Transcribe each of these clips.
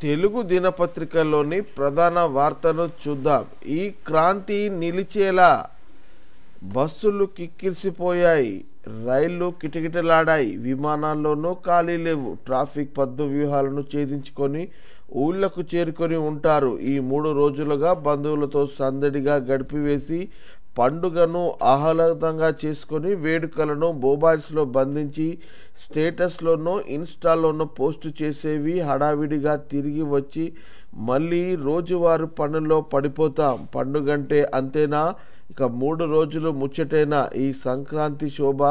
తెలుగు దినపత్రికల్లోని ప్రధాన వార్తను చూద్దాం. ఈ క్రాంతి నిలిచేలా బస్సులు కిక్కిరిసిపోయాయి, రైళ్లు కిటకిటలాడాయి, విమానాల్లోనూ ఖాళీ లేవు. ట్రాఫిక్ పద్మ వ్యూహాలను ఛేదించుకొని ఊళ్ళకు చేరుకొని ఉంటారు. ఈ 3 రోజులుగా బంధువులతో సందడిగా గడిపివేసి పండుగను ఆహ్లాదంగా చేసుకొని వేడుకలను మొబైల్స్లో బంధించి స్టేటస్లోనో ఇన్స్టాలోనో పోస్టు చేసేవి హడావిడిగా తిరిగి వచ్చి మళ్ళీ రోజువారు పనుల్లో పడిపోతాం. పండుగంటే అంతేనా? ఇక 3 రోజులు ముచ్చటేనా? ఈ సంక్రాంతి శోభ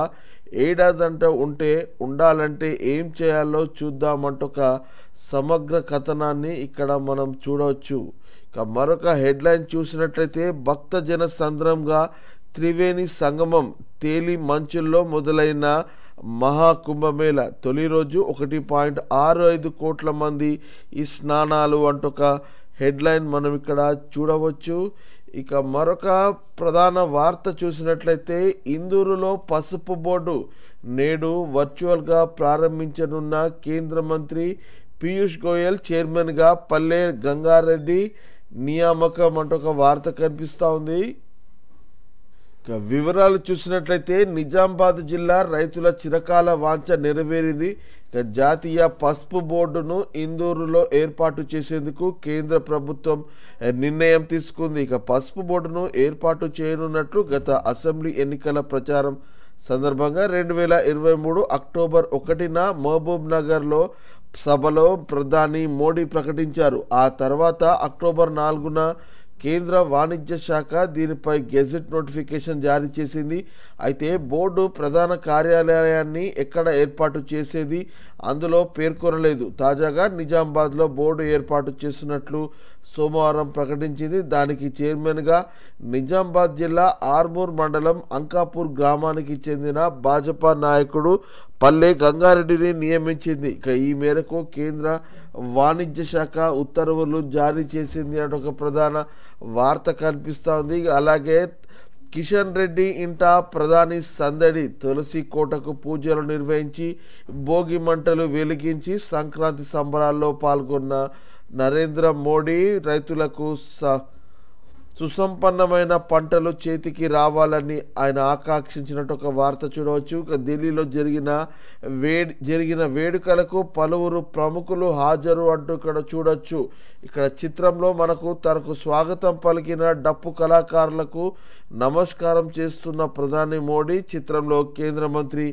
ఏడాదంట ఉండాలంటే ఏం చేయాలో చూద్దామంటొక సమగ్ర కథనాన్ని ఇక్కడ మనం చూడవచ్చు. ఇక మరొక హెడ్లైన్ చూసినట్లయితే భక్తజన సంద్రంగా త్రివేణి సంగమం తేలి మంచుల్లో మొదలైన మహాకుంభమేళ తొలి రోజు 1.65 కోట్ల మంది ఈ స్నానాలు అంటొక హెడ్లైన్ మనం ఇక్కడ చూడవచ్చు. ఇక మరొక ప్రధాన వార్త చూసినట్లయితే ఇందూరులో పసుపు బోర్డు నేడు వర్చువల్గా ప్రారంభించనున్న కేంద్ర మంత్రి పీయూష్ గోయల్ చైర్మన్గా పల్లె గంగారెడ్డి నియామకం అంటొక వార్త కనిపిస్తూ ఉంది. ఇక వివరాలు చూసినట్లయితే నిజామాబాద్ జిల్లా రైతుల చిరకాల వాంఛ నెరవేరింది. ఇక జాతీయ పసుపు బోర్డును ఇందూరులో ఏర్పాటు చేసేందుకు కేంద్ర ప్రభుత్వం నిర్ణయం తీసుకుంది. ఇక పసుపు బోర్డును ఏర్పాటు చేయనున్నట్లు గత అసెంబ్లీ ఎన్నికల ప్రచారం సందర్భంగా 2023 అక్టోబర్ 1న మహబూబ్ నగర్లో సభలో ప్రధాని మోడీ ప్రకటించారు. ఆ తర్వాత అక్టోబర్ 4న కేంద్ర వాణిజ్య శాఖ దీనిపై గెజెట్ నోటిఫికేషన్ జారీ చేసింది. అయితే బోర్డు ప్రధాన కార్యాలయాన్ని ఎక్కడ ఏర్పాటు చేసేది అందులో పేర్కొనలేదు. తాజాగా నిజామాబాద్లో బోర్డు ఏర్పాటు చేస్తున్నట్లు సోమవారం ప్రకటించింది. దానికి చైర్మన్గా నిజామాబాద్ జిల్లా ఆర్మూర్ మండలం అంకాపూర్ గ్రామానికి చెందిన భాజపా నాయకుడు పల్లె గంగారెడ్డిని నియమించింది. ఇక ఈ మేరకు కేంద్ర వాణిజ్య శాఖ ఉత్తర్వులు జారీ చేసింది అంటే ఒక ప్రధాన వార్త కనిపిస్తూ ఉంది. అలాగే కిషన్ రెడ్డి ఇంట ప్రధాని సందడి, తులసి కోటకు పూజలు నిర్వహించి భోగి మంటలు వెలిగించి సంక్రాంతి సంబరాల్లో పాల్గొన్న నరేంద్ర మోడీ రైతులకు సుసంపన్నమైన పంటలు చేతికి రావాలని ఆయన ఆకాంక్షించినట్టు ఒక వార్త చూడవచ్చు. ఇక ఢిల్లీలో జరిగిన వేడుకలకు పలువురు ప్రముఖులు హాజరు అంటూ ఇక్కడ చూడొచ్చు. ఇక్కడ చిత్రంలో తనకు స్వాగతం పలికిన డప్పు కళాకారులకు నమస్కారం చేస్తున్న ప్రధాని మోడీ, చిత్రంలో కేంద్ర మంత్రి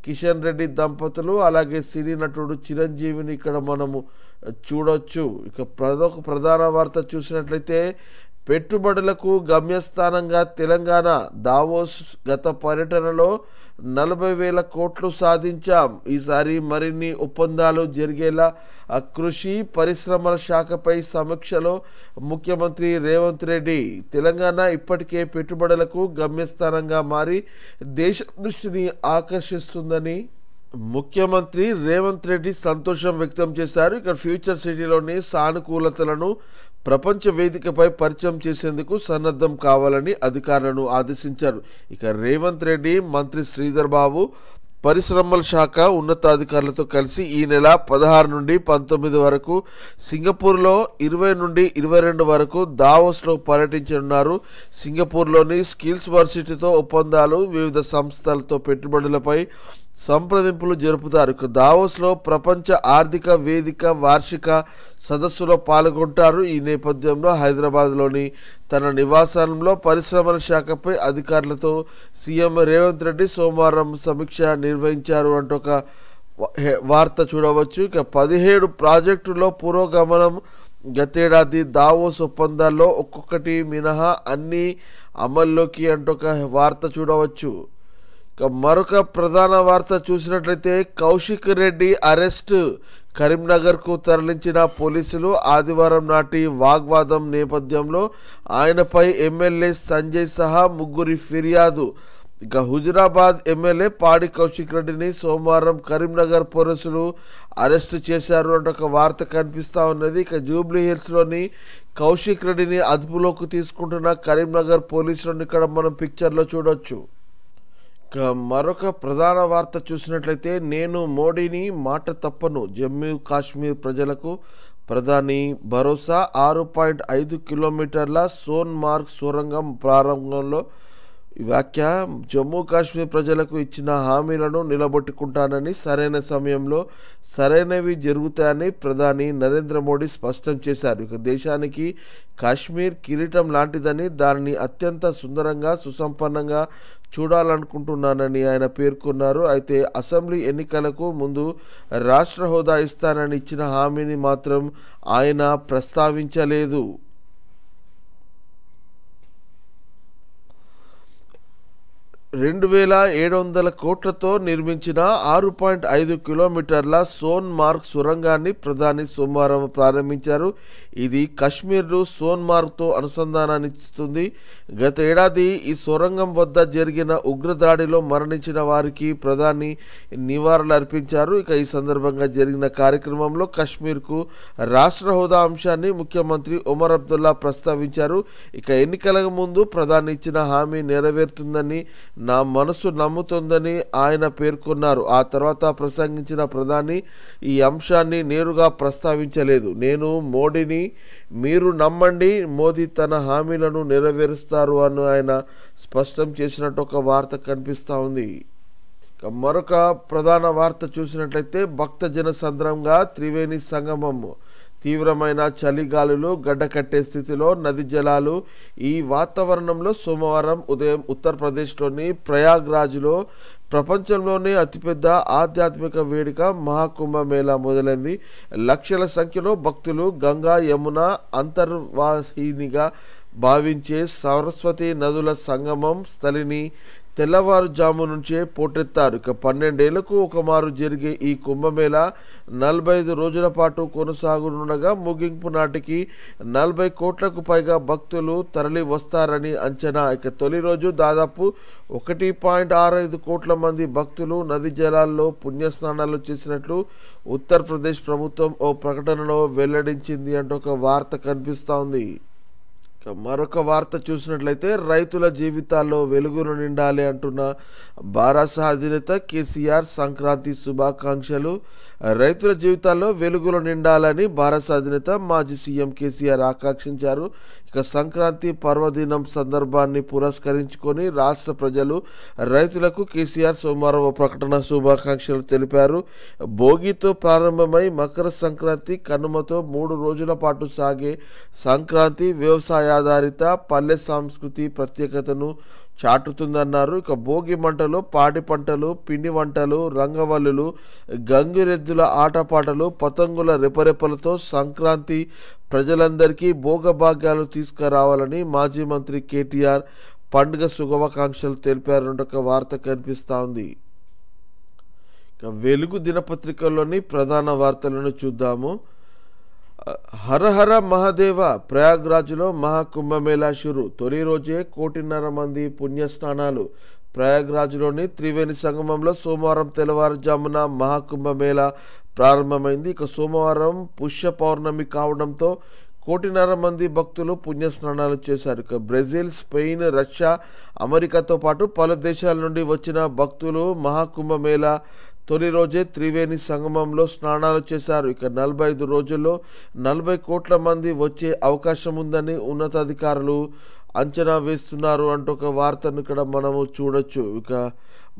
కిషన్ రెడ్డి దంపతులు, అలాగే సినీ నటుడు చిరంజీవిని ఇక్కడ మనము చూడొచ్చు. ఇక ప్రధాన వార్త చూసినట్లయితే పెట్టుబడులకు గమ్యస్థానంగా తెలంగాణ, దావోస్ గత పర్యటనలో 40,000 కోట్లు సాధించాం. ఈసారి మరిన్ని ఒప్పందాలు జరిగేలా కృషి. పరిశ్రమల శాఖపై సమీక్షలో ముఖ్యమంత్రి రేవంత్ రెడ్డి, తెలంగాణ ఇప్పటికే పెట్టుబడులకు గమ్యస్థానంగా మారి దేశ దృష్టిని ఆకర్షిస్తుందని ముఖ్యమంత్రి రేవంత్ రెడ్డి సంతోషం వ్యక్తం చేశారు. ఇక్కడ ఫ్యూచర్ సిటీలోని సానుకూలతలను ప్రపంచ వేదికపై పరిచయం చేసేందుకు సన్నద్ధం కావాలని అధికారులను ఆదేశించారు. ఇక రేవంత్ రెడ్డి, మంత్రి శ్రీధర్ బాబు పరిశ్రమల శాఖ ఉన్నతాధికారులతో కలిసి ఈ నెల 16 నుండి 19 వరకు సింగపూర్లో, 20 నుండి 22 వరకు దావోస్లో పర్యటించనున్నారు. సింగపూర్లోని స్కిల్స్ వర్సిటీతో ఒప్పందాలు, వివిధ సంస్థలతో పెట్టుబడులపై సంప్రదింపులు జరుపుతారు. దావోస్లో ప్రపంచ ఆర్థిక వేదిక వార్షిక సదస్సులో పాల్గొంటారు. ఈ నేపథ్యంలో హైదరాబాద్లోని తన నివాసంలో పరిశ్రమల శాఖపై అధికారులతో సీఎం రేవంత్ రెడ్డి సోమవారం సమీక్ష నిర్వహించారు అంటూ ఒక వార్త చూడవచ్చు. ఇక 17 ప్రాజెక్టుల్లో పురోగమనం. గతేడాది దావోస్ ఒప్పందాల్లో ఒక్కొక్కటి మినహా అన్ని అమల్లోకి అంటూ ఒక వార్త చూడవచ్చు. ఇక మరొక ప్రధాన వార్త చూసినట్లయితే కౌశిక్ రెడ్డి అరెస్ట్. కరీంనగర్కు తరలించిన పోలీసులు ఆదివారం నాటి వాగ్వాదం నేపథ్యంలో ఆయనపై ఎమ్మెల్యే సంజయ్ సహా 3 ఫిర్యాదు. ఇక హుజురాబాద్ ఎమ్మెల్యే పాడి కౌశిక్ రెడ్డిని సోమవారం కరీంనగర్ పోలీసులు అరెస్టు చేశారు అంటే ఒక వార్త కనిపిస్తూ ఉన్నది. ఇక జూబ్లీ హిల్స్లోని కౌశిక్ రెడ్డిని అదుపులోకి తీసుకుంటున్న కరీంనగర్ పోలీసులను ఇక్కడ మనం పిక్చర్లో చూడొచ్చు. ఇక మరొక ప్రధాన వార్త చూసినట్లయితే నేను మోడీని మాట తప్పను, జమ్మూ కాశ్మీర్ ప్రజలకు ప్రధాని భరోసా. 6.5 కిలోమీటర్ల సోన్మార్గ్ సొరంగం ప్రారంభంలో ఈ వ్యాఖ్య. జమ్మూ కాశ్మీర్ ప్రజలకు ఇచ్చిన హామీలను నిలబెట్టుకుంటానని, సరైన సమయంలో సరైనవి జరుగుతాయని ప్రధాని నరేంద్ర మోడీ స్పష్టం చేశారు. ఇక దేశానికి కాశ్మీర్ కిరీటం లాంటిదని, దానిని అత్యంత సుందరంగా సుసంపన్నంగా చూడాలనుకుంటున్నానని ఆయన పేర్కొన్నారు. అయితే అసెంబ్లీ ఎన్నికలకు ముందు రాష్ట్ర హోదా ఇస్తానని ఇచ్చిన హామీని మాత్రం ఆయన ప్రస్తావించలేదు. 2,700 కోట్లతో నిర్మించిన 6.5 కిలోమీటర్ల సోన్మార్గ్ సొరంగాన్ని ప్రధాని సోమవారం ప్రారంభించారు. ఇది కశ్మీర్ను సోన్మార్గ్తో అనుసంధానాన్నిస్తుంది. గత ఏడాది ఈ సొరంగం వద్ద జరిగిన ఉగ్రదాడిలో మరణించిన వారికి ప్రధాని నివాళులు అర్పించారు. ఇక ఈ సందర్భంగా జరిగిన కార్యక్రమంలో కశ్మీర్కు రాష్ట్ర హోదా అంశాన్ని ముఖ్యమంత్రి ఒమర్ అబ్దుల్లా ప్రస్తావించారు. ఇక ఎన్నికలకు ముందు ప్రధాని ఇచ్చిన హామీ నెరవేరుతుందని నా మనసు నమ్ముతుందని ఆయన పేర్కొన్నారు. ఆ తర్వాత ప్రసంగించిన ప్రధాని ఈ అంశాన్ని నేరుగా ప్రస్తావించలేదు. నేను మోడీని, మీరు నమ్మండి, మోదీ తన హామీలను నెరవేరుస్తారు అని ఆయన స్పష్టం చేసినట్టు ఒక వార్త కనిపిస్తూ ఉంది. మరొక ప్రధాన వార్త చూసినట్లయితే భక్తజన సంద్రంగా త్రివేణి సంగమం. తీవ్రమైన చలిగాలులు గడ్డకట్టే స్థితిలో నది జలాలు. ఈ వాతావరణంలో సోమవారం ఉదయం ఉత్తరప్రదేశ్లోని ప్రయాగ్రాజ్లో ప్రపంచంలోనే అతిపెద్ద ఆధ్యాత్మిక వేడుక మహాకుంభమేళా మొదలైంది. లక్షల సంఖ్యలో భక్తులు గంగా, యమున అంతర్వాహినిగా భావించే సరస్వతి నదుల సంగమం స్థలిని తెల్లవారుజాము నుంచే పోటెత్తారు. ఇక 12 ఏళ్లకు ఒకమారు జరిగే ఈ కుంభమేళా 45 రోజుల పాటు కొనసాగనుండగా ముగింపు నాటికి 40 కోట్లకు పైగా భక్తులు తరలి వస్తారని అంచనా. ఇక తొలి రోజు దాదాపు 1.65 కోట్ల మంది భక్తులు నది జలాల్లో పుణ్యస్నానాలు చేసినట్లు ఉత్తరప్రదేశ్ ప్రభుత్వం ఓ ప్రకటనలో వెల్లడించింది అంటూ ఒక వార్త కనిపిస్తూ ఉంది. మరొక వార్త చూసినట్లయితే రైతుల జీవితాల్లో వెలుగును నిండాలి అంటున్న భారత అధినేత కేసీఆర్ సంక్రాంతి శుభాకాంక్షలు. రైతుల జీవితాల్లో వెలుగులు నిండాలని భారత అధినేత మాజీ సీఎం కేసీఆర్ ఆకాంక్షించారు. ఇక సంక్రాంతి పర్వదినం సందర్భాన్ని పురస్కరించుకొని రాష్ట్ర ప్రజలు, రైతులకు కేసీఆర్ సోమవారం ప్రకటన శుభాకాంక్షలు తెలిపారు. భోగితో ప్రారంభమై మకర సంక్రాంతి, కనుమతో 3 రోజుల పాటు సాగే సంక్రాంతి వ్యవసాయాధారిత పల్లె సంస్కృతి ప్రత్యేకతను చాటుతుందన్నారు. ఇక భోగి మంటలు, పాడి పంటలు, పిండి వంటలు, రంగవల్లులు, గంగిరెద్దుల ఆటపాటలు, పతంగుల రెపరెపలతో సంక్రాంతి ప్రజలందరికీ భోగభాగ్యాలు తీసుకురావాలని మాజీ మంత్రి కేటీఆర్ పండుగ శుభాకాంక్షలు తెలిపారంటే ఒక వార్త కనిపిస్తూ ఉంది. ఇక వెలుగు దినపత్రికల్లోని ప్రధాన వార్తలను చూద్దాము. హరహర మహాదేవ, ప్రయాగ్రాజ్లో మహాకుంభమేళా షురు. తొలి రోజే 1.5 కోటి మంది పుణ్యస్నానాలు. ప్రయాగ్రాజ్లోని త్రివేణి సంగమంలో సోమవారం తెల్లవారుజామున మహాకుంభమేళా ప్రారంభమైంది. ఇక సోమవారం పుష్య పౌర్ణమి కావడంతో 1.5 కోటి మంది భక్తులు పుణ్యస్నానాలు చేశారు. ఇక బ్రెజిల్, స్పెయిన్, రష్యా, అమెరికాతో పాటు పలు దేశాల నుండి వచ్చిన భక్తులు మహాకుంభమేళా తొలి రోజే త్రివేణి సంగమంలో స్నానాలు చేశారు. ఇక 45 రోజుల్లో 40 కోట్ల మంది వచ్చే అవకాశం ఉందని ఉన్నతాధికారులు అంచనా వేస్తున్నారు అంటూ ఒక వార్తను ఇక్కడ మనము చూడొచ్చు. ఇక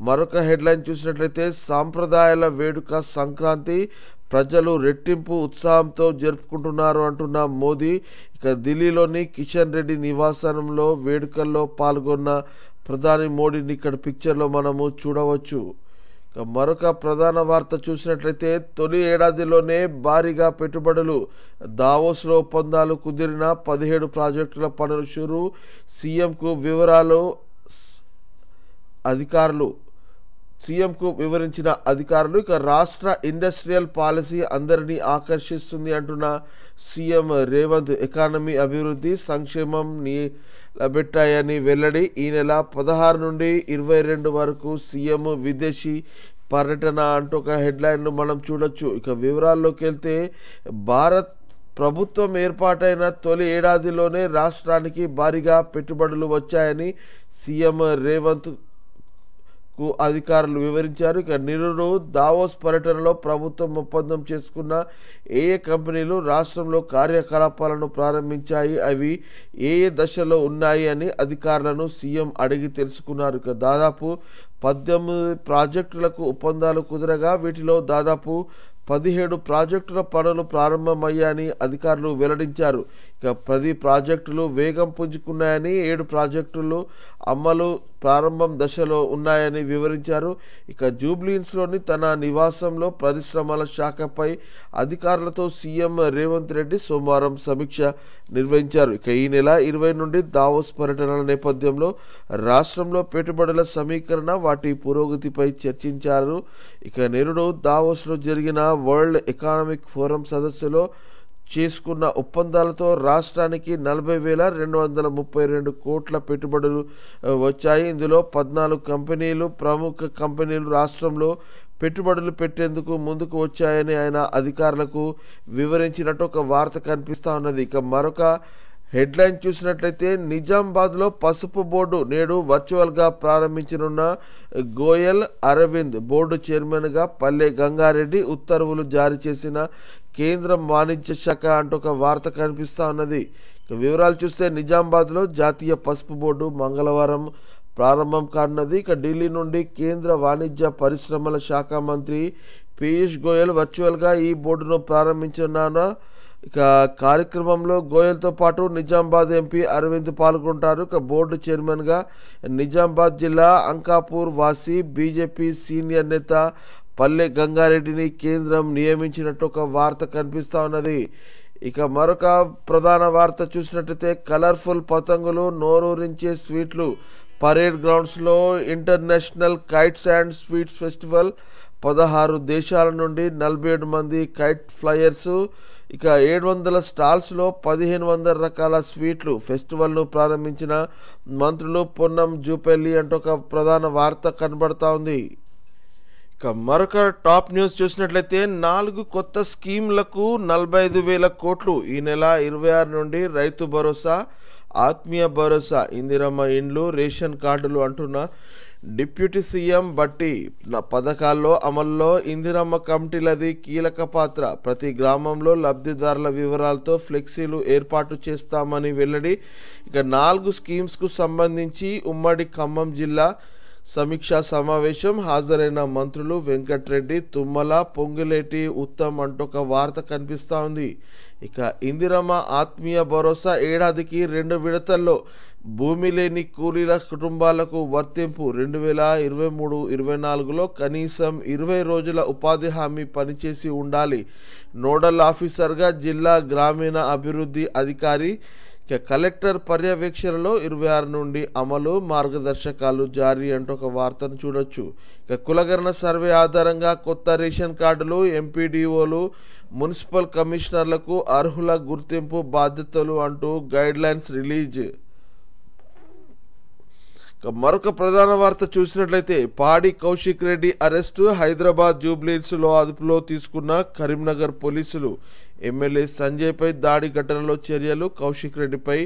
మరొక హెడ్లైన్ చూసినట్లయితే సాంప్రదాయాల వేడుక సంక్రాంతి ప్రజలు రెట్టింపు ఉత్సాహంతో జరుపుకుంటున్నారు అంటున్న మోదీ. ఇక ఢిల్లీలోని కిషన్ రెడ్డి నివాసంలో వేడుకల్లో పాల్గొన్న ప్రధాని మోడీని ఇక్కడ పిక్చర్లో మనము చూడవచ్చు. మరొక ప్రధాన వార్త చూసినట్లయితే తొలి ఏడాదిలోనే భారీగా పెట్టుబడులు. దావోస్లో ఒప్పందాలు కుదిరిన 17 ప్రాజెక్టుల పనులు షురు. సీఎంకు వివరించిన అధికారులు. ఇక రాష్ట్ర ఇండస్ట్రియల్ పాలసీ అందరినీ ఆకర్షిస్తుంది అంటున్న సీఎం రేవంత్. ఎకానమీ అభివృద్ధి, సంక్షేమం నిలబెట్టాయని వెల్లడి. ఈ నెల 16 నుండి 22 వరకు సీఎం విదేశీ పర్యటన అంటూ ఒక హెడ్లైన్ను మనం చూడొచ్చు. ఇక వివరాల్లోకి వెళ్తే భారత్ ప్రభుత్వం ఏర్పాటైన తొలి ఏడాదిలోనే రాష్ట్రానికి భారీగా పెట్టుబడులు వచ్చాయని సీఎం రేవంత్ అధికారులు వివరించారు. ఇక నిరుడు దావోస్ పర్యటనలో ప్రభుత్వం ఒప్పందం చేసుకున్న ఏ కంపెనీలు రాష్ట్రంలో కార్యకలాపాలను ప్రారంభించాయి, అవి ఏ దశలో ఉన్నాయి అని అధికారులను సీఎం అడిగి తెలుసుకున్నారు. ఇక దాదాపు 18 ప్రాజెక్టులకు ఒప్పందాలు కుదరగా వీటిలో దాదాపు 17 ప్రాజెక్టుల పనులు ప్రారంభమయ్యాయని అధికారులు వెల్లడించారు. ఇక 10 ప్రాజెక్టులు వేగం పుంజుకున్నాయని, 7 ప్రాజెక్టులు అమలు ప్రారంభం దశలో ఉన్నాయని వివరించారు. ఇక జూబ్లీహిల్స్లోని తన నివాసంలో పరిశ్రమల శాఖపై అధికారులతో సీఎం రేవంత్ రెడ్డి సోమవారం సమీక్ష నిర్వహించారు. ఇక ఈ నెల 20 నుండి దావోస్ పర్యటనల నేపథ్యంలో రాష్ట్రంలో పెట్టుబడుల సమీకరణ, వాటి పురోగతిపై చర్చించారు. ఇక నేరుడు దావోస్లో జరిగిన వరల్డ్ ఎకనామిక్ ఫోరం సదస్సులో చేసుకున్న ఒప్పందాలతో రాష్ట్రానికి 40,232 కోట్ల పెట్టుబడులు వచ్చాయి. ఇందులో 14 కంపెనీలు, ప్రముఖ కంపెనీలు రాష్ట్రంలో పెట్టుబడులు పెట్టేందుకు ముందుకు వచ్చాయని ఆయన అధికారులకు వివరించినట్టు ఒక వార్త కనిపిస్తూ ఉన్నది. ఇక మరొక హెడ్లైన్ చూసినట్లయితే నిజామాబాద్లో పసుపు బోర్డు నేడు వర్చువల్గా ప్రారంభించనున్న గోయల్ అరవింద్ బోర్డు చైర్మన్గా పల్లె గంగారెడ్డి ఉత్తర్వులు జారీ చేసిన కేంద్ర వాణిజ్య శాఖ అంటూ ఒక వార్త కనిపిస్తూ ఉన్నది. వివరాలు చూస్తే నిజామాబాద్లో జాతీయ పసుపు బోర్డు మంగళవారం ప్రారంభం కానున్నది. ఇక ఢిల్లీ నుండి కేంద్ర వాణిజ్య పరిశ్రమల శాఖ మంత్రి పీయూష్ గోయల్ వర్చువల్గా ఈ బోర్డును ప్రారంభించనున్నారు. ఇక కార్యక్రమంలో గోయల్తో పాటు నిజామాబాద్ ఎంపీ అరవింద్ పాల్గొంటారు. ఇక బోర్డు చైర్మన్గా నిజామాబాద్ జిల్లా అంకాపూర్ వాసి బీజేపీ సీనియర్ నేత పల్లె గంగారెడ్డిని కేంద్రం నియమించినట్టు ఒక వార్త కనిపిస్తూ ఉన్నది. ఇక మరొక ప్రధాన వార్త చూసినట్లయితే కలర్ఫుల్ పతంగులు, నోరూరించే స్వీట్లు పరేడ్ గ్రౌండ్స్లో international kites and sweets festival 16 దేశాల నుండి 47 మంది కైట్ ఫ్లయర్స్, ఇక 700 స్టాల్స్లో 1500 రకాల స్వీట్లు ఫెస్టివల్ను ప్రారంభించిన మంత్రులు పొన్నం జూపల్లి అంటూ ఒక ప్రధాన వార్త కనబడతా ఉంది. ఇక మరొక టాప్ న్యూస్ చూసినట్లయితే 4 కొత్త స్కీమ్లకు 45,000 కోట్లు ఈ నెల 26 నుండి రైతు భరోసా, ఆత్మీయ భరోసా, ఇందిరమ్మ ఇండ్లు, రేషన్ కార్డులు అంటున్న డిప్యూటీ సీఎం బట్టి పథకాల్లో అమల్లో ఇందిరమ్మ కమిటీలది కీలక పాత్ర. ప్రతి గ్రామంలో లబ్ధిదారుల వివరాలతో ఫ్లెక్సీలు ఏర్పాటు చేస్తామని వెల్లడి. ఇక 4 స్కీమ్స్కు సంబంధించి ఉమ్మడి ఖమ్మం జిల్లా సమీక్షా సమావేశం, హాజరైన మంత్రులు వెంకట్రెడ్డి, తుమ్మల, పొంగులేటి, ఉత్తమ్ అంటూ ఒక వార్త కనిపిస్తూ ఉంది. ఇక ఇందిరమ్మ ఆత్మీయ భరోసా ఏడాదికి 2 విడతల్లో భూమి లేని కూలీల కుటుంబాలకు వర్తింపు. 2023-24లో కనీసం 20 రోజుల ఉపాధి హామీ పనిచేసి ఉండాలి. నోడల్ ఆఫీసర్గా జిల్లా గ్రామీణ అభివృద్ధి అధికారి. ఇక కలెక్టర్ పర్యవేక్షణలో 26 నుండి అమలు, మార్గదర్శకాలు జారీ అంటూ ఒక వార్తను చూడొచ్చు. ఇక కులగణన సర్వే ఆధారంగా కొత్త రేషన్ కార్డులు, ఎంపీడీఓలు, మున్సిపల్ కమిషనర్లకు అర్హుల గుర్తింపు బాధ్యతలు అంటూ గైడ్లైన్స్ రిలీజ్. మరొక ప్రధాన వార్త చూసినట్లయితే పాడి కౌశిక్ రెడ్డి అరెస్టు, హైదరాబాద్ జూబ్లీహిల్స్లో అదుపులో తీసుకున్న కరీంనగర్ పోలీసులు. ఎమ్మెల్యే సంజయ్పై దాడి ఘటనలో చర్యలు, కౌశిక్ రెడ్డిపై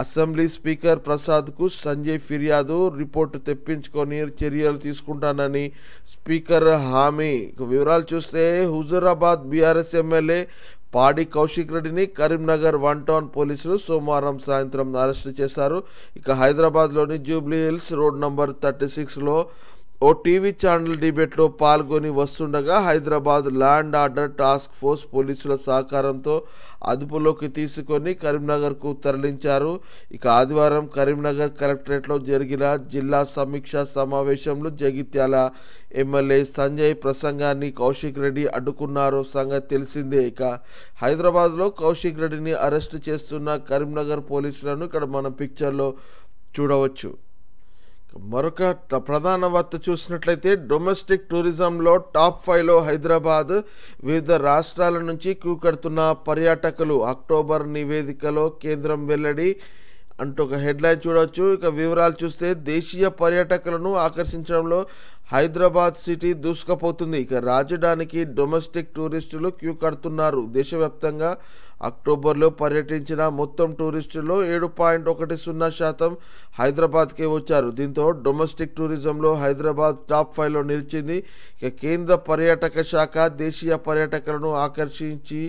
అసెంబ్లీ స్పీకర్ ప్రసాద్కు సంజయ్ ఫిర్యాదు, రిపోర్టు తెప్పించుకొని చర్యలు తీసుకుంటానని స్పీకర్ హామీ. వివరాలు చూస్తే హుజూరాబాద్ బీఆర్ఎస్ ఎమ్మెల్యే పాడి కౌశిక్ రెడ్డిని కరీంనగర్ 1 టౌన్ పోలీసులు సోమవారం సాయంత్రం అరెస్టు చేశారు. ఇక హైదరాబాద్లోని జూబ్లీహిల్స్ రోడ్ నంబర్ 36లో ఓ టీవీ ఛానల్ డిబేట్లో పాల్గొని వస్తుండగా Hyderabad land order task force పోలీసుల సహకారంతో అదుపులోకి తీసుకొని కరీంనగర్కు తరలించారు. ఇక ఆదివారం కరీంనగర్ కలెక్టరేట్లో జరిగిన జిల్లా సమీక్షా సమావేశంలో జగిత్యాల ఎమ్మెల్యే సంజయ్ ప్రసంగాన్ని కౌశిక్ రెడ్డి అడ్డుకున్నారు సంగతి తెలిసిందే. ఇక హైదరాబాద్లో కౌశిక్ రెడ్డిని అరెస్టు చేస్తున్న కరీంనగర్ పోలీసులను ఇక్కడ మనం పిక్చర్లో చూడవచ్చు. మరొక ప్రధాన వార్త చూసినట్లయితే డొమెస్టిక్ టూరిజంలో టాప్ 5లో హైదరాబాద్. వివిధ రాష్ట్రాల నుంచి క్యూ కడుతున్న పర్యాటకులు. అక్టోబర్ నివేదికలో కేంద్రం వెల్లడి. అంటూ ఒక హెడ్లైన్ చూడవచ్చు. ఇక వివరాలు చూస్తే దేశీయ పర్యాటకులను ఆకర్షించడంలో హైదరాబాద్ సిటీ దూసుకుపోతుంది. ఇక రాజధానికి డొమెస్టిక్ టూరిస్టులు క్యూ కడుతున్నారు. దేశవ్యాప్తంగా అక్టోబర్లో పర్యటించిన మొత్తం టూరిస్టుల్లో 7.10% హైదరాబాద్కే వచ్చారు. దీంతో డొమెస్టిక్ టూరిజంలో హైదరాబాద్ టాప్ 5లో నిలిచింది. ఇక కేంద్ర పర్యాటక శాఖ దేశీయ పర్యాటకులను ఆకర్షించి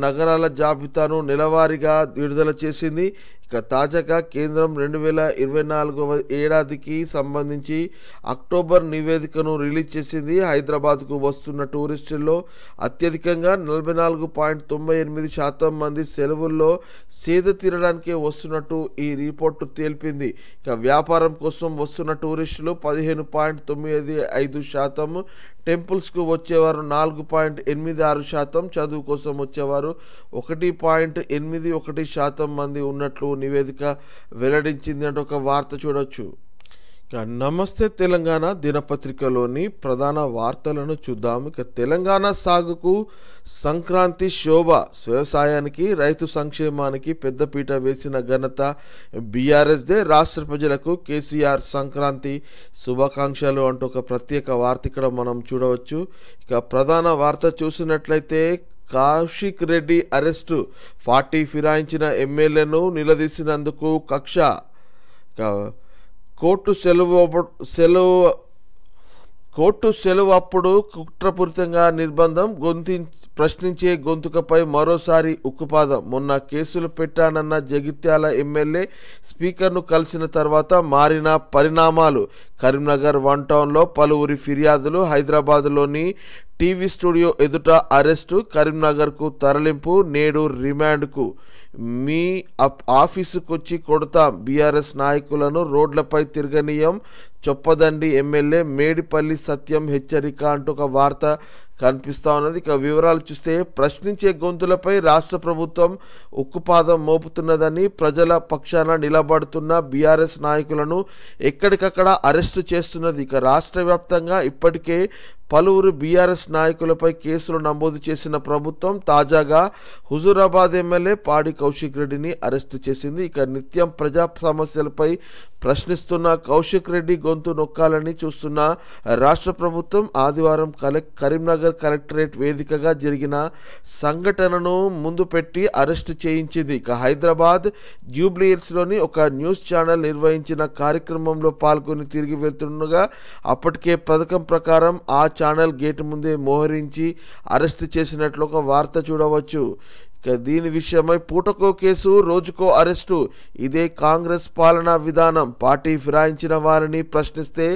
నగరాల జాబితాను నెలవారీగా విడుదల చేసింది. ఇక తాజాగా కేంద్రం 2024వ ఏడాదికి సంబంధించి అక్టోబర్ నివేదికను రిలీజ్ చేసింది. హైదరాబాద్కు వస్తున్న టూరిస్టుల్లో అత్యధికంగా 44.98% మంది సెలవుల్లో సేద తీరడానికే వస్తున్నట్టు ఈ రిపోర్టు తెలిపింది. ఇక వ్యాపారం కోసం వస్తున్న టూరిస్టులు 15.95%, టెంపుల్స్కు వచ్చేవారు 4.86%, చదువు కోసం వచ్చేవారు 1.81% మంది ఉన్నట్లు నివేదిక వెల్లడించింది అంటే ఒక వార్త చూడొచ్చు. ఇక నమస్తే తెలంగాణ దినపత్రికలోని ప్రధాన వార్తలను చూద్దాం. ఇక తెలంగాణ సాగుకు సంక్రాంతి శోభ, వ్యవసాయానికి రైతు సంక్షేమానికి పెద్దపీట వేసిన ఘనత బీఆర్ఎస్దే, రాష్ట్ర ప్రజలకు కేసీఆర్ సంక్రాంతి శుభాకాంక్షలు అంటూ ఒక ప్రత్యేక వార్త ఇక్కడ మనం చూడవచ్చు. ఇక ప్రధాన వార్త చూసినట్లయితే కౌశిక్ రెడ్డి అరెస్టు, 40 ఫిరాయించిన ఎమ్మెల్యేను నిలదీసినందుకు కక్ష, కోర్టు సెలవు అప్పుడు కుట్రపూరితంగా నిర్బంధం, ప్రశ్నించే గొంతుకపై మరోసారి ఉక్కుపాదం. మొన్న కేసులు పెట్టానన్న జగిత్యాల ఎమ్మెల్యే స్పీకర్ను కలిసిన తర్వాత మారిన పరిణామాలు. కరీంనగర్ 1 టౌన్లో పలువురి ఫిర్యాదులు, హైదరాబాద్లోని టీవీ స్టూడియో ఎదుట అరెస్టు, కరీంనగర్కు తరలింపు, నేడు రిమాండ్కు. మీ ఆఫీసుకొచ్చి కొడతాం, బీఆర్ఎస్ నాయకులను రోడ్లపై తిరగనీయం, చొప్పదండి ఎమ్మెల్యే మేడిపల్లి సత్యం హెచ్చరిక అంటూ ఒక వార్త కనిపిస్తూ ఉన్నది. ఇక వివరాలు చూస్తే ప్రశ్నించే గొంతులపై రాష్ట్ర ప్రభుత్వం ఉక్కుపాదం మోపుతున్నదని, ప్రజల పక్షాన నిలబడుతున్న బీఆర్ఎస్ నాయకులను ఎక్కడికక్కడ అరెస్టు చేస్తున్నది. ఇక రాష్ట్ర వ్యాప్తంగా ఇప్పటికే పలువురు బీఆర్ఎస్ నాయకులపై కేసులు నమోదు చేసిన ప్రభుత్వం తాజాగా హుజూరాబాద్ ఎమ్మెల్యే పాడి కౌశిక్ రెడ్డిని అరెస్టు చేసింది. ఇక నిత్యం ప్రజా సమస్యలపై ప్రశ్నిస్తున్న కౌశిక్ రెడ్డి గొంతు నొక్కాలని చూస్తున్న రాష్ట్ర ప్రభుత్వం ఆదివారం కరీంనగర్ కలెక్టరేట్ వేదికగా జరిగిన సంఘటనను ముందు పెట్టి అరెస్టు చేయించింది. ఇక హైదరాబాద్ జూబ్లీ హిల్స్లోని ఒక న్యూస్ ఛానల్ నిర్వహించిన కార్యక్రమంలో పాల్గొని తిరిగి వెళ్తుండగా అప్పటికే పథకం ప్రకారం ఆ ఛానల్ గేటు ముందే మోహరించి అరెస్టు చేసినట్లు ఒక వార్త చూడవచ్చు. దీని విషయమై పూటకో కేసు, రోజుకో అరెస్టు, ఇదే కాంగ్రెస్ పాలనా విధానం. పార్టీ ఫిరాయించిన వారిని ప్రశ్నిస్తే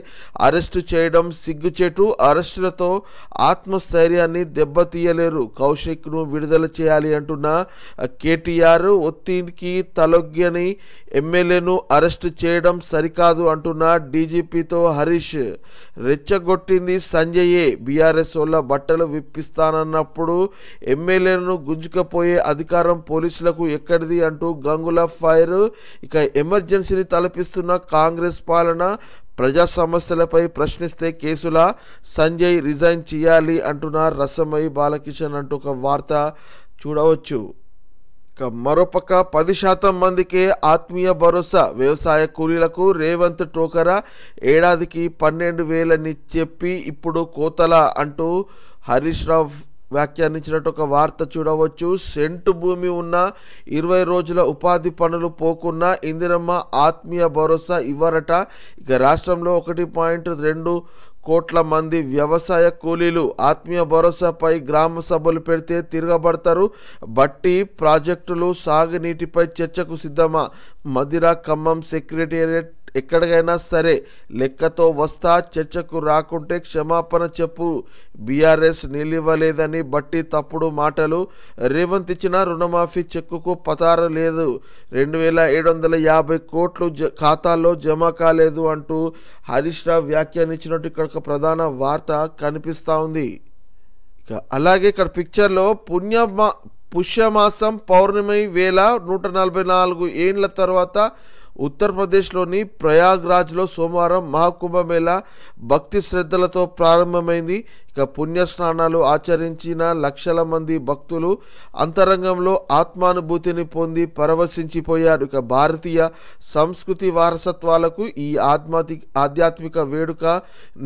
అరెస్టు చేయడం సిగ్గుచేటు, అరెస్టులతో ఆత్మస్థైర్యాన్ని దెబ్బతీయలేరు, కౌశిక్ను విడుదల చేయాలి అంటున్న కేటీఆర్, ఒత్తిడికి తలొగ్గని ఎమ్మెల్యేను అరెస్టు చేయడం సరికాదు అంటున్న డీజీపీతో హరీష్. రెచ్చగొట్టింది సంజయే, బీఆర్ఎస్ వాళ్ళ బట్టలు విప్పిస్తానన్నప్పుడు ఎమ్మెల్యేను గుంజుకపోయే అధికారం పోలీసులకు ఎక్కడిది అంటూ గంగుల ఫైర్. ఇక ఎమర్జెన్సీని తలపిస్తున్న కాంగ్రెస్ పాలన, ప్రజా సమస్యలపై ప్రశ్నిస్తే కేసుల, సంజయ్ రిజైన్ చేయాలి అంటున్న రసమై బాలకిషన్ అంటూ ఒక వార్త చూడవచ్చు. ఇక మరోపక్క 10% మందికే ఆత్మీయ భరోసా, వ్యవసాయ కూలీలకు రేవంత్ టోకరా, ఏడాదికి 12,000 చెప్పి ఇప్పుడు కోతలా అంటూ హరీష్ రావు వ్యాఖ్యానించినట్టు ఒక వార్త చూడవచ్చు. సెంటు భూమి ఉన్న 20 రోజుల ఉపాధి పనులు పోకున్నా ఇందిరమ్మ ఆత్మీయ భరోసా ఇవ్వరట. ఇక రాష్ట్రంలో 1.2 కోట్ల మంది వ్యవసాయ కూలీలు ఆత్మీయ భరోసాపై గ్రామ సభలు పెడితే తిరగబడతారు. బట్టి ప్రాజెక్టులు, సాగునీటిపై చర్చకు సిద్ధమా? మదిర, ఖమ్మం సెక్రటేరియట్ ఎక్కడికైనా సరే లెక్కతో వస్తా, చర్చకు రాకుంటే క్షమాపణ చెప్పు. బీఆర్ఎస్ నిలివ్వలేదని బట్టి తప్పుడు మాటలు. రేవంత్ ఇచ్చిన రుణమాఫీ చెక్కుకు పతారు లేదు, 2,750 కోట్లు ఖాతాల్లో జమ కాలేదు అంటూ హరీష్ రావు వ్యాఖ్యానించినట్టు ఇక్కడ ఒక ప్రధాన వార్త కనిపిస్తూ ఉంది. అలాగే ఇక్కడ పిక్చర్లో పుష్యమాసం పౌర్ణమి వేళ 144 ఏండ్ల తర్వాత ఉత్తరప్రదేశ్లోని ప్రయాగ్రాజ్లో సోమవారం మహాకుంభమేళా భక్తి శ్రద్ధలతో ప్రారంభమైంది. ఇక పుణ్యస్నానాలు ఆచరించిన లక్షల మంది భక్తులు అంతరంగంలో ఆత్మానుభూతిని పొంది పరవశించిపోయారు. ఇక భారతీయ సంస్కృతి వారసత్వాలకు ఈ ఆధ్యాత్మిక వేడుక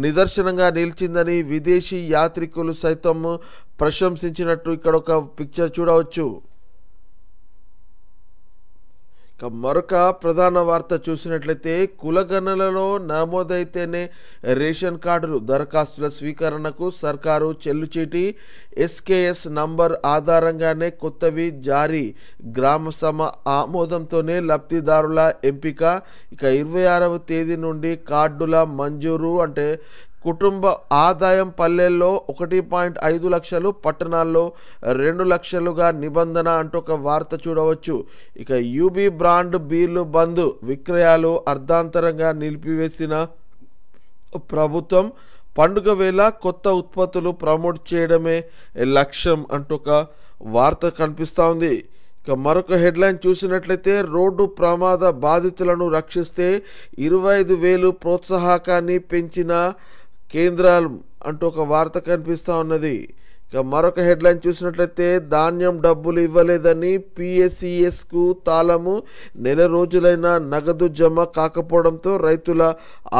నిదర్శనంగా నిలిచిందని విదేశీ యాత్రికులు సైతం ప్రశంసించినట్టు ఇక్కడ ఒక పిక్చర్ చూడవచ్చు. మరొక ప్రధాన వార్త చూసినట్లయితే కులగణనలో నమోదైతేనే రేషన్ కార్డులు దరఖాస్తుల స్వీకరణకు సర్కారు చెల్లుచీటి ఎస్కేఎస్ నంబర్ ఆధారంగానే కొత్తవి జారీ. గ్రామ సభ ఆమోదంతోనే లబ్ధిదారుల ఎంపిక. ఇక 26వ తేదీ నుండి కార్డుల మంజూరు. అంటే కుటుంబ ఆదాయం పల్లెల్లో 1.5 లక్షలు, పట్టణాల్లో 2 లక్షలుగా నిబంధన అంటూ ఒక వార్త చూడవచ్చు. ఇక యూబీ బ్రాండ్ బీర్లు బంద్, విక్రయాలు అర్ధాంతరంగా నిలిపివేసిన ప్రభుత్వం. పండుగ వేళ కొత్త ఉత్పత్తులు ప్రమోట్ చేయడమే లక్ష్యం అంటూ ఒక వార్త కనిపిస్తూ ఉంది. ఇక మరొక హెడ్లైన్ చూసినట్లయితే రోడ్డు ప్రమాద బాధితులను రక్షిస్తే 25,000 ప్రోత్సాహకాన్ని పెంచిన కేంద్రాలు అంటూ ఒక వార్త కనిపిస్తూ ఉన్నది. ఇక మరొక హెడ్లైన్ చూసినట్లయితే ధాన్యం డబ్బులు ఇవ్వలేదని పిఎస్సిఎస్కు తాళము, నెల రోజులైన నగదు జమ కాకపోవడంతో రైతుల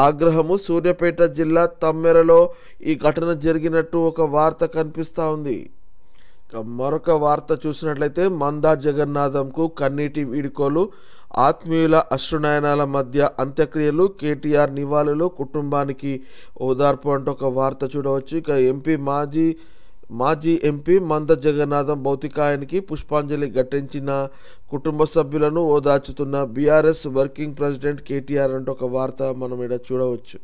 ఆగ్రహము. సూర్యాపేట జిల్లా తమ్మెరలో ఈ ఘటన జరిగినట్టు ఒక వార్త కనిపిస్తూ ఉంది. మరొక వార్త చూసినట్లయితే మందా జగన్నాథంకు కన్నీటి వీడుకోలు, ఆత్మీయుల అశ్రునయనాల మధ్య అంత్యక్రియలు, కేటీఆర్ నివాళులు, కుటుంబానికి ఓదార్పు అంటూ ఒక వార్త చూడవచ్చు. ఇక మాజీ ఎంపీ మంద జగన్నాథం భౌతికాయానికి పుష్పాంజలి ఘటించిన కుటుంబ సభ్యులను ఓదార్చుతున్న బీఆర్ఎస్ వర్కింగ్ ప్రెసిడెంట్ కేటీఆర్ అంటూ ఒక వార్త మనం ఇక్కడ చూడవచ్చు.